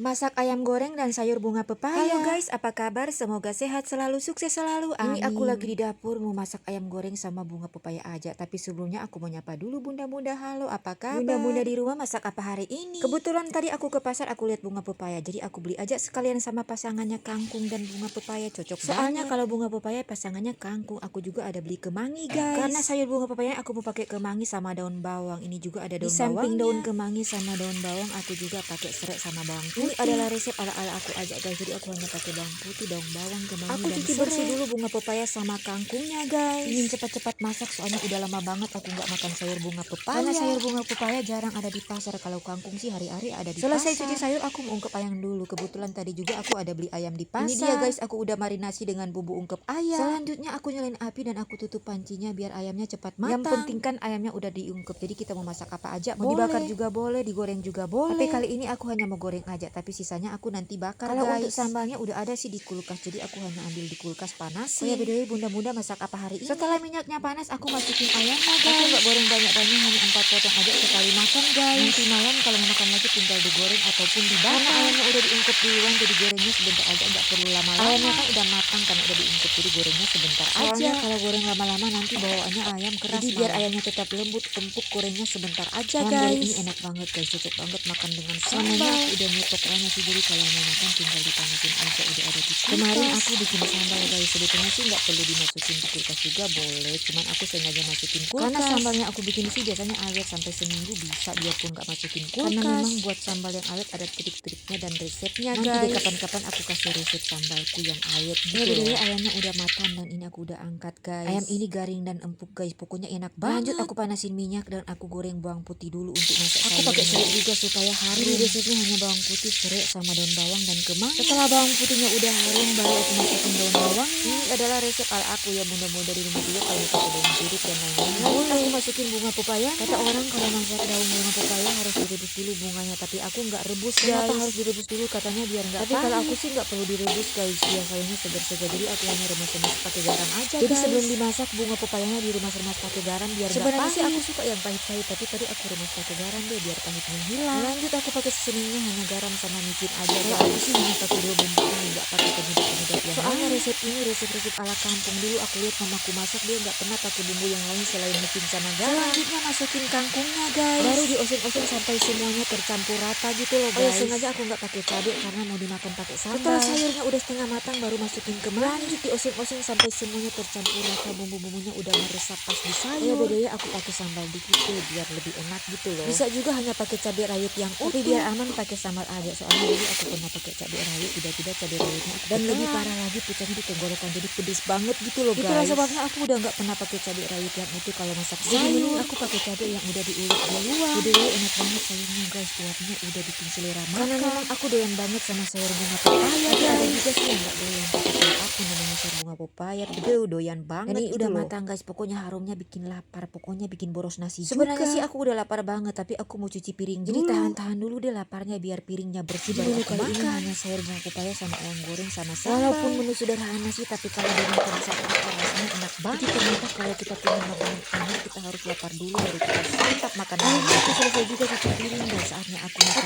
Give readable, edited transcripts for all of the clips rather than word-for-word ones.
Masak ayam goreng dan sayur bunga pepaya. Halo guys, apa kabar? Semoga sehat selalu, sukses selalu. Amin. Ini aku lagi di dapur mau masak ayam goreng sama bunga pepaya aja. Tapi sebelumnya aku mau nyapa dulu bunda-bunda. Halo, apa kabar? Bunda-bunda di rumah masak apa hari ini? Kebetulan tadi aku ke pasar, aku lihat bunga pepaya. Jadi aku beli aja sekalian sama pasangannya kangkung dan bunga pepaya. Cocok soalnya kalau bunga pepaya pasangannya kangkung. Aku juga ada beli kemangi guys. Karena sayur bunga pepaya aku mau pakai kemangi sama daun bawang. Ini juga ada daun bawang. Di samping daun kemangi sama daun bawang aku juga pakai serai sama bawang putih. Ini adalah resep ala-ala aku aja guys, jadi aku hanya pakai bawang putih, daun bawang, kemangi, aku cuci bersih dulu bunga pepaya sama kangkungnya guys. Ingin cepat-cepat masak soalnya udah lama banget aku nggak makan sayur bunga pepaya. Karena sayur bunga pepaya jarang ada di pasar, kalau kangkung sih hari-hari ada di pasar. Selesai cuci sayur aku mau ungkep ayam dulu, kebetulan tadi juga aku ada beli ayam di pasar. Ini dia guys, aku udah marinasi dengan bumbu ungkep ayam. Selanjutnya aku nyalain api dan aku tutup pancinya biar ayamnya cepat matang. Yang penting kan ayamnya udah diungkep, jadi kita mau masak apa aja, mau dibakar juga boleh, digoreng juga boleh. Tapi kali ini aku hanya mau goreng aja, tapi sisanya aku nanti bakar. Kalau untuk sambalnya udah ada sih di kulkas, jadi aku hanya ambil di kulkas panas. Oh ya btw, bunda-bunda masak apa hari ini? Setelah minyaknya panas aku masukin ayamnya guys. Aku nggak goreng banyak-banyak, hanya 4 potong aja sekali makan guys. Nanti malam kalau mau makan lagi tinggal digoreng ataupun dibakar. Karena ayamnya udah diungkep duluan, jadi gorengnya sebentar aja, nggak perlu lama-lama. Ayamnya kan udah matang karena udah diungkep, jadi gorengnya sebentar aja. Soalnya kalau goreng lama-lama nanti bawaannya ayam keras. Jadi biar ayamnya tetap lembut, empuk, gorengnya sebentar aja guys. Ini enak banget guys, cocok banget makan dengan sambal. Aku udah nyetok banyak sih, jadi kalau mau makan tinggal dipanasin aja, udah ada di kulkas. Kemarin aku bikin sambal guys, sebetulnya sih nggak perlu dimasukin di kulkas juga boleh, cuman aku sengaja masukin kulkas. Karena sambalnya aku bikin sih biasanya awet sampai seminggu bisa, biarpun nggak masukin kulkas. Karena memang buat sambal yang awet ada trik-triknya dan resepnya guys. Nanti deh kapan-kapan aku kasih resep sambalku yang awet gitu. Jadi ayamnya udah matang dan ini aku udah angkat guys. Ayam ini garing dan empuk guys, pokoknya enak banget. Lanjut aku panasin minyak dan aku goreng bawang putih dulu untuk masak sayurnya. Aku pakai serai juga supaya harum. Ini resepnya hanya bawang putih, serai sama daun bawang dan kemangi. Setelah bawang putihnya udah harum baru aku masukin daun bawang. Ini adalah resep ala aku ya, bunda-bunda di rumah juga kalau pakai daun jeruk dan lain-lain. Lalu aku masukin bunga pepaya. Kata orang kalau masak daun bunga pepaya harus direbus dulu bunganya, tapi aku nggak rebus guys. Kenapa harus direbus dulu? Katanya biar nggak pahit. Tapi kalau aku sih nggak perlu direbus guys, ya sayurnya segar-segar, jadi aku hanya remas-remas pakai garam aja. Jadi sebelum dimasak bunga pepayanya diremas-remas pakai garam biar nggak pahit. Sebenarnya sih aku suka yang pahit-pahit, tapi tadi aku remas pakai garam deh biar pahitnya hilang. Lanjut aku pakai seasoningnya hanya garam sama micin aja. Kalau aku sih hanya pakai 2 bumbu ini, nggak pakai penyedap-penyedap yang soalnya lain. Resep ini resep ala kampung, dulu aku lihat mamaku masak dia nggak pernah pakai bumbu yang lain selain micin sama garam. Selanjutnya masukin kangkungnya guys, baru dioseng-oseng sampai semuanya tercampur rata gitu loh guys. Sengaja aku nggak pakai cabai karena mau dimakan pakai sambal. Setelah sayurnya udah setengah matang baru masukin kemangi. Lanjut dioseng-oseng sampai semuanya tercampur rata, bumbu-bumbunya udah meresap pas di sayur. Ya bedanya aku pakai sambal dikit deh biar lebih enak gitu loh. Bisa juga hanya pakai cabai rawit yang utuh, tapi biar aman pakai sambal aja, soalnya dulu aku pernah pakai cabai rawit, tiba-tiba cabai rawitnya aku dan lebih parah lagi pecahnya di tenggorokan, jadi pedes banget gitu loh guys. Itulah sebabnya aku udah nggak pernah pakai cabai rawit yang utuh kalau masak sayur. Aku pakai cabai yang udah diulek duluan. Udah enak banget sayurnya guys, kuahnya udah bikin selera makan. Karena memang aku doyan banget sama sayur bunga pepaya. Tapi ada juga sih yang nggak doyan, tapi kalau aku namanya sayur bunga pepaya doyan banget. Dan ini udah matang guys, pokoknya harumnya bikin lapar, pokoknya bikin boros nasi juga. Sebenarnya sih aku udah lapar banget, tapi aku mau cuci piring dulu. Jadi tahan-tahan dulu deh laparnya biar piringnya bersih baru aku makan. Ini hanya sayur bunga pepaya sama ayam goreng sama sambal. Walaupun menu sederhana sih, tapi kalau dimakan satu rasanya enak banget. Jadi ternyata kalau kita pengen makanan enak kita harus lapar dulu baru kita santap makanan. Aku selesai juga cuci piring dan saatnya aku makan.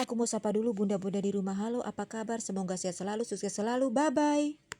Aku mau sapa dulu bunda-bunda di rumah. Halo, apa kabar? Semoga sehat selalu, sukses selalu. Bye bye.